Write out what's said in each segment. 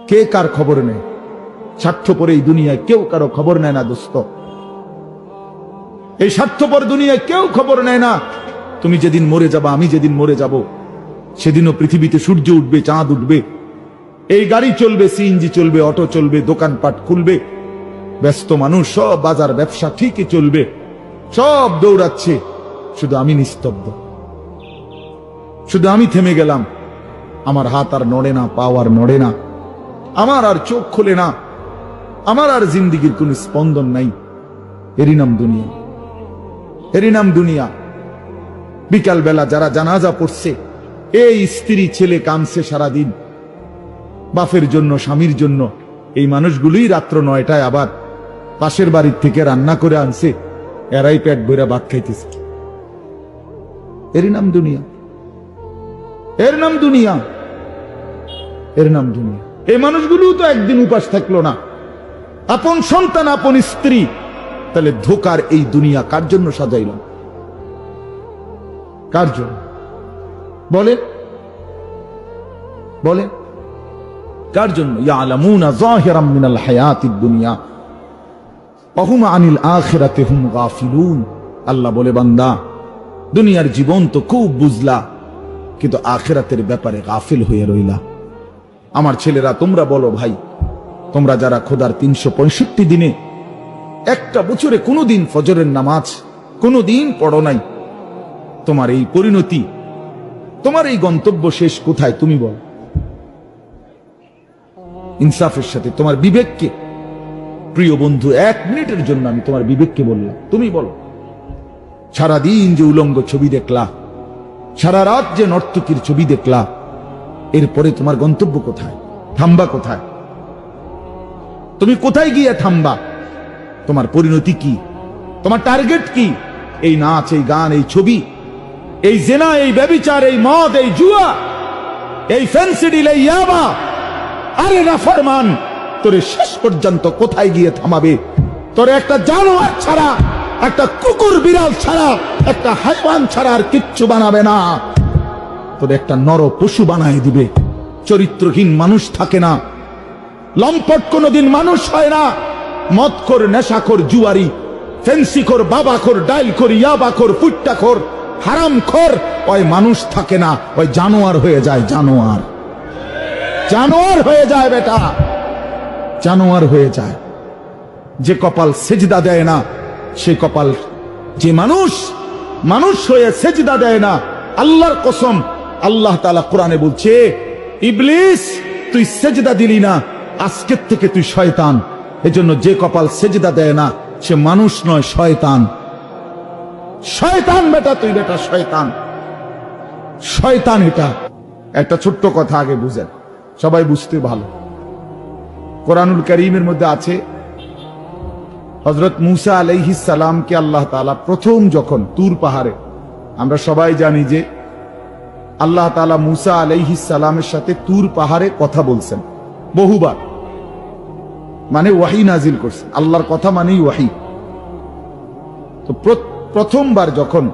কে কার খবর নেয়? স্বার্থপর এই দুনিয়ায় কেউ কারো খবর নেয় না দোস্ত। এই স্বার্থপর দুনিয়ায় কেউ খবর নেয় না। তুমি যেদিন মরে যাবা, আমি যেদিন মরে যাব, সেদিনও পৃথিবীতে সূর্য উঠবে, চাঁদ উঠবে, এই গাড়ি চলবে, সিএনজি চলবে, অটো চলবে, দোকানপাট খুলবে, ব্যস্ত মানুষ সব বাজার ব্যবসা ঠিকই চলবে, সব দৌড়াচ্ছে, শুধু আমি নিস্তব্ধ, শুধু আমি থেমে গেলাম। আমার হাত আর নড়ে না, পা আর নড়ে না, আমার আর চোখ খোলে না, আমার আর জিন্দিগির কোন স্পন্দন নাই। এরই নাম দুনিয়া, এরই নাম দুনিয়া। বিকাল বেলা যারা জানাজা পড়ছে, এই স্ত্রী ছেলে কামছে সারাদিন বাপের জন্য, স্বামীর জন্য, এই মানুষগুলোই রাত্র 9টায় আবার পাশের বাড়ির থেকে রান্না করে আনছে, এরাই পেট ভরে ভাত খাইতেছে। এরই নাম দুনিয়া, এর নাম দুনিয়া, এর নাম দুনিয়া। এই মানুষগুলো তো একদিন উপাস থাকলো না, আপন সন্তান, আপন স্ত্রী। তাহলে ধোকার এই দুনিয়া কার জন্য সাজাইলাম? কার জন্য বলে? বলে কার জন্য? ইয়ালামুনা যাহিরাম মিনাল হায়াতিদ দুনিয়া ওয়া হুম আনিল আখিরাতি হুম গাফিলুন। আল্লাহ বলে, বান্দা, দুনিয়ার জীবন তো খুব বুঝলা, কিন্তু আখিরাতের ব্যাপারে গাফিল হয়ে রইলা। আমার ছেলেরা, তোমরা বলো ভাই, তোমরা যারা খোদার 365 দিনে একটা বছরে কোনোদিন ফজরের নামাজ কোনোদিন পড়ো নাই, তোমার এই পরিণতি, তোমার এই গন্তব্য শেষ কোথায়? তুমি বলো ইনসাফের সাথে। তোমার বিবেককে, প্রিয় বন্ধু, 1 মিনিটের জন্য আমি তোমার বিবেককে বললাম, তুমি বলো, সারাদিন যে উলঙ্গ ছবি দেখলা, সারা রাত যে নর্তকীর ছবি দেখলা, এরপরে তোমার গন্তব্য কোথায়? থামবা কোথায়? তুমি কোথায় গিয়ে থামবা? তোমার পরিণতি কি? তোমার টার্গেট কি? এই নাচ, এই গান, এই ছবি, এই জেনা, এই ব্যভিচার, এই মদ, এই জুয়া, এই ফেন্সিডিল, এই ইয়াবা? আরে নাফরমান, তোরে শেষ পর্যন্ত কোথায় গিয়ে থামাবে? তোরে একটা জানোয়ার ছাড়া, একটা কুকুর বিড়াল ছাড়া, একটা হাইওয়ান ছাড়া আর কিচ্ছু বানাবে না। তোরে একটা নর পশু বানায় দিবে। চরিত্রহীন মানুষ থাকে না, লম্পট কোনদিন মানুষ হয় না। মদখোর, নেশাখোর, জুয়ারি, ফেন্সিখোর, বাবাখোর, ডাইলখোর, ইয়াবাখোর, ফুট্টাখোর, হারামখোর, ওই মানুষ থাকে না, ওই জানোয়ার হয়ে যায়। জানোয়ার, জানোয়ার হয়ে যায় বেটা, জানোয়ার হয়ে যায়। যে কপাল সেজদা দেয় না, সে কপাল, যে মানুষ মানুষ হয়ে সেজদা দেয় না, আল্লাহর কসম, আল্লাহ তাআলা কোরআনে বলছে, ইবলিস তুই সেজদা দিলি না, আজকের থেকে তুই শয়তান। এজন্য যে কপাল সেজদা দেয় না, সে মানুষ নয়, শয়তান। শয়তান বেটা, তুই বেটা শয়তান, শয়তান। এটা একটা ছোট্ট কথা আগে বুঝেন, সবাই বুঝতে ভালো। কোরআনুল কারীমের মধ্যে আছে, হযরত মূসা আলাইহিস সালামকে আল্লাহ তাআলা প্রথম যখন তুর পাহাড়ে, আমরা সবাই জানি যে আল্লাহ তাআলা মূসা আলাইহিস সালামের সাথে তুর পাহাড়ে কথা বলছেন বহুবার, মানে ওয়াহি নাজিল করছেন। আল্লাহর কথা মানেই ওয়াহি। তো প্রথমবার যখন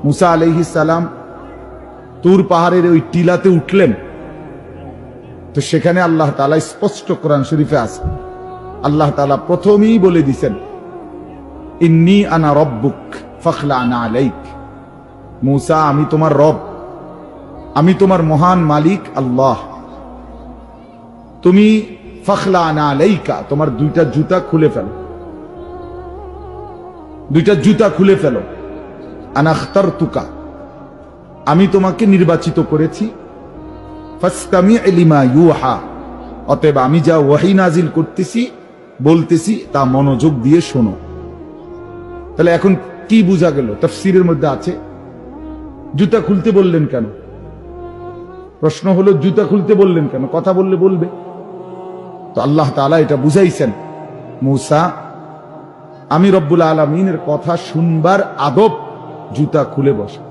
মূসা আলাইহিস সালাম তুর পাহাড়ের ওই টিলাতে উঠলেন, তো সেখানে আল্লাহ তাআলা স্পষ্ট কোরআন শরীফে আছে, আল্লাহ তাআলা প্রথমেই বলে দিয়েছেন, ইন্নী আনা রব্বুক ফাখলা'না আলাইক। মূসা, আমি তোমার রব, আমি তোমার মহান মালিক আল্লাহ। তুমি ফাখলা'না আলাইকা, তোমার 2টা জুতা খুলে ফেলো, 2টা জুতা খুলে ফেলো। আনা আখতারতুকা, আমি তোমাকে নির্বাচিত করেছি। ফাসতামি' লিমা ইউহা, অতএব আমি যা ওয়াহি নাজিল করতেছি, বলতেছি, তা মনোযোগ দিয়ে শোনো। তাহলে এখন কি বোঝা গেল? তাফসীরের মধ্যে আছে, জুতা খুলতে বললেন কেন? প্রশ্ন হলো, জুতা খুলতে বললেন কেন? কথা বললে বলবে। তো আল্লাহ তাআলা এটা বুঝাইছেন, মূসা, আমি রব্বুল আলামিনের কথা শুনবার আদব, জুতা খুলে বসে।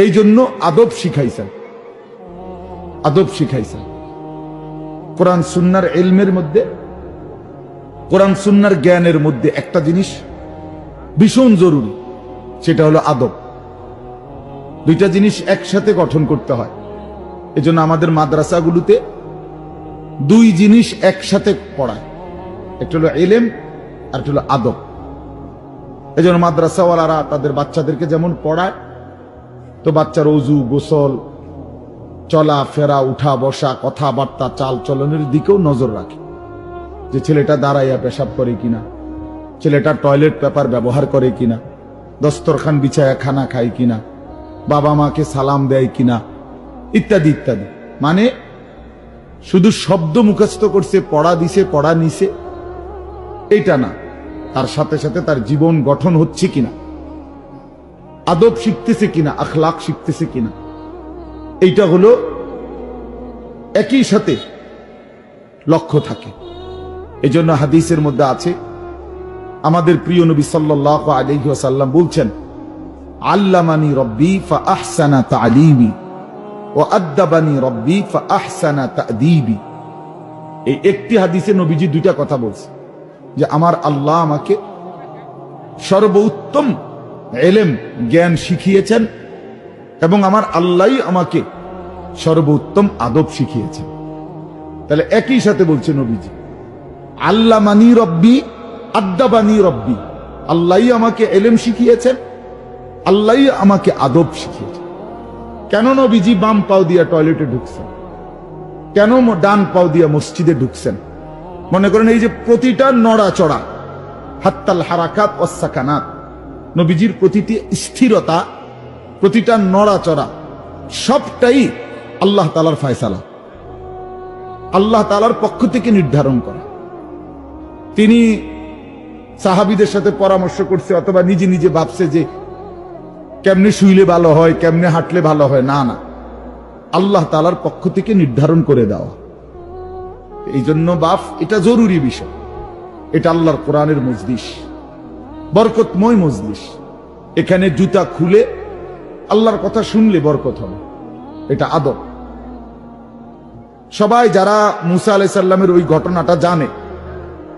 এই জন্য আদব শিখাইছেন, আদব শিখাইছেন। কোরআন সুন্নাহর ইলমের মধ্যে, কোরআন সুন্নাহর জ্ঞানের মধ্যে একটা জিনিস ভীষণ জরুরি, সেটা হলো আদব। 2টা জিনিস একসাথে গঠন করতে হয়। এজন্য আমাদের মাদ্রাসাগুলোতে দুই জিনিস একসাথে পড়ায়, একটা হলো ইলম আর একটা হলো আদব। এজন্য মাদ্রাসাওয়ালারা তাদের বাচ্চাদেরকে যেমন পড়ায়, তো বাচ্চার ওযু, গোসল, চলা ফেরা, উঠা বসা, কথাবার্তা, চাল চলনের দিকেও নজর রাখে, যে ছেলেটা দাঁড়াইয়া পেশাব করে কিনা, ছেলেটা টয়লেট পেপার ব্যবহার করে কিনা, দস্তরখান বিছায়া খানা খায় কিনা, বাবা মাকে সালাম দেয় কিনা, ইত্যাদি ইত্যাদি। মানে শুধু শব্দ মুখস্থ করছে, পড়া দিছে, পড়া নিছে, এইটা না, তার সাথে সাথে তার জীবন গঠন হচ্ছে কিনা, আদব শিখতেছে কিনা, আখলাক শিখতেছে কিনা, এইটা হলো একই সাথে লক্ষ্য থাকে। এই জন্য হাদিসের মধ্যে আছে, আমাদের প্রিয় নবী সাল্লাল্লাহু আলাইহি ওয়াসাল্লাম বলছেন, আল্লামানি রব্বি ফাআহসানা তা'লিমি ওয়া আদ্দাবানি রব্বি ফাআহসানা তা'দীবি। এই একটি হাদিসে নবীজি দুইটা কথা বলছে, যে আমার আল্লাহ আমাকে সর্বোত্তম ইলম জ্ঞান শিখিয়েছেন এবং আমার আল্লাহই আমাকে সর্বোত্তম আদব শিখিয়েছেন। তাহলে একই সাথে বলছে নবীজি, আল্লামানি রব্বি আদ্দাবানি রব্বি, আল্লাহই আমাকে ইলম শিখিয়েছেন, আল্লাহই আমাকে আদব শিখিয়েছেন। কেন নবীজি বাম পাও দিয়া টয়লেটে ঢুকছেন? কেন ডান পাও দিয়া মসজিদে ঢুকছেন? মনে করেন এই যে প্রতিটা নড়াচড়া, হাত্তাল হারাকাত ওয়াস সাকানাত, নবীজির প্রতিটি স্থিরতা, প্রতিটা নড়াচড়া, সবটাই আল্লাহ তাআলার ফয়সালা, আল্লাহ তাআলার পক্ষ থেকে নির্ধারণ করা। তিনি সাহাবীদের সাথে পরামর্শ করছে অথবা নিজে নিজে ভাবছে যে কেমনে শুইলে ভালো হয়, কেমনে হাঁটলে ভালো হয়, না না, আল্লাহ তাআলার পক্ষ থেকে নির্ধারণ করে দেওয়া। এই জন্য বাপ, এটা জরুরি বিষয়। এটা আল্লাহর কোরআনের মজলিস, বরকতময় মজলিস। এখানে জুতা খুলে আল্লাহর কথা শুনলে বরকত হবে, এটা আদব। সবাই যারা মুসা আলাইহিস সালামের ওই ঘটনাটা জানে,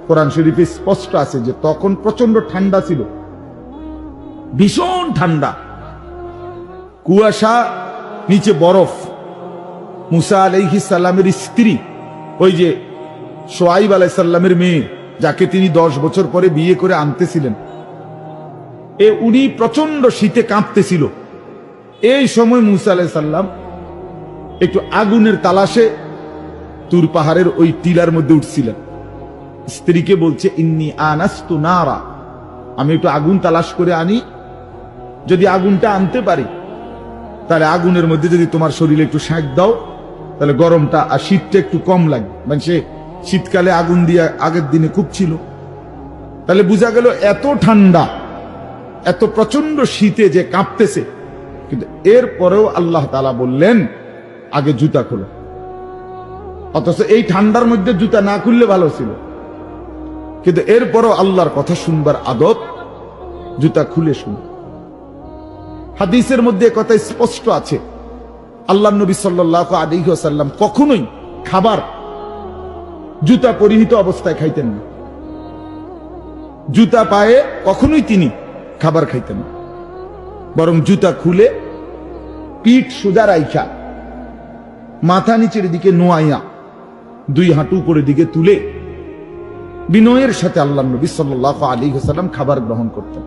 কোরআন শরীফে স্পষ্ট আছে যে তখন প্রচন্ড ঠান্ডা ছিল, ভীষণ ঠান্ডা, কুয়াশা, নিচে বরফ। মুসা আলাইহিস সালামের স্ত্রী, ওই যে শুআয়ব আলাইহিস সালামের মেয়ে, যাকে তিনি 10 বছর পরে বিয়ে করে আনতেছিলেন, উনি প্রচন্ড শীতে কাঁপতেছিল। এই সময় মুসা আলাইহিস সালাম একটু আগুনের তালাশে তুর পাহাড়ের ওই টিলার মধ্যে উঠছিলেন। স্ত্রীকে বলছে, ইন্নী আনাস্তু নারা, আমি একটু আগুন তালাশ করে আনি, যদি আগুনটা আনতে পারি তাহলে আগুনের মধ্যে যদি তোমার শরীরে একটু সেঁক দাও, তাহলে গরমটা আর শীতটা একটু কম লাগবে। মানে সে শীতকালে আগুন দিয়ে আগের দিনে খুব ছিল, তাহলে বোঝা গেল এত ঠান্ডা, এত প্রচন্ড শীতে যে কাঁপতেছে। কিন্তু এরপরেও আল্লাহ তাআলা বললেন, আগে জুতা খোলো। অথচ এই ঠান্ডার মধ্যে জুতা না খুললে ভালো ছিল, কিন্তু এরপরও আল্লাহর কথা শুনবার আদব, জুতা খুলে শুন। হাদিসের মধ্যে কথা স্পষ্ট আছে, আল্লাহর নবী সাল্লাল্লাহু আলাইহি ওয়াসাল্লাম কখনোই খাবার জুতা পরিহিত অবস্থায় খাইতেন না। জুতা পায়ে কখনোই তিনি খাবার খাইতেন না, বরং জুতা খুলে পিঠ সোজা রাইখা, মাথা নিচের দিকে নোয়াইয়া, দুই হাঁটু উপরের দিকে তুলে বিনয়ের সাথে আল্লাহর নবী সাল্লাল্লাহু আলাইহি ওয়াসাল্লাম খাবার গ্রহণ করতেন।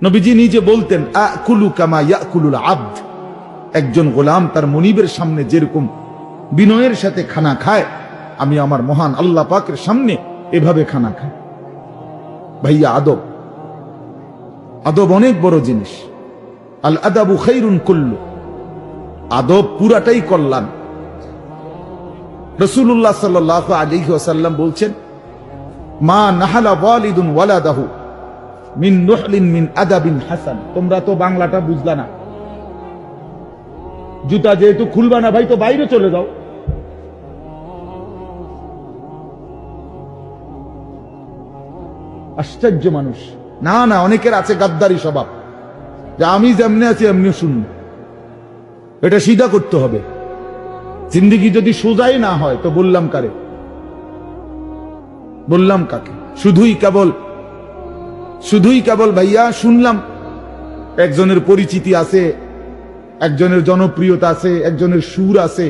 নবীজি নিজে বলতেন, আকুলু কামা ইয়াকুলুল আবদ, একজন গোলাম তার মনিবের সামনে যেরকম বিনয়ের সাথে খানা খায়, আমি আমার মহান আল্লাহ পাকের সামনে এভাবে খানা খাই। ভাইয়া, আদব, আদব অনেক বড় জিনিস। আল আদাবু খাইরুন কুল্লু, আদব পুরাটাই কল্যাণ। রাসূলুল্লাহ সাল্লাল্লাহু আলাইহি ওয়াসাল্লাম বলছেন, মা নাহালা ওয়ালিদুন ওয়ালাদাহু মিন নুহলিন মিন আদাবিন হাসান। তোমরা তো বাংলাটা বুঝলা না, জুতা যেহেতু খুলবা না ভাই, তো বাইরে চলে যাও। আশ্চর্য মানুষ। না না, অনেকের আছে গাদ্দারি স্বভাব, যে আমি যেমনি আছি এমনি শুনবো। এটা সিধা করতে হবে। জিন্দেগি যদি সোজাই না হয় তো বললাম কারে, বললাম কাকে? শুধুই কেবল ভাইয়া শুনলাম একজনের পরিচিতি আছে, একজনের জনপ্রিয়তা আছে, একজনের সুর আছে,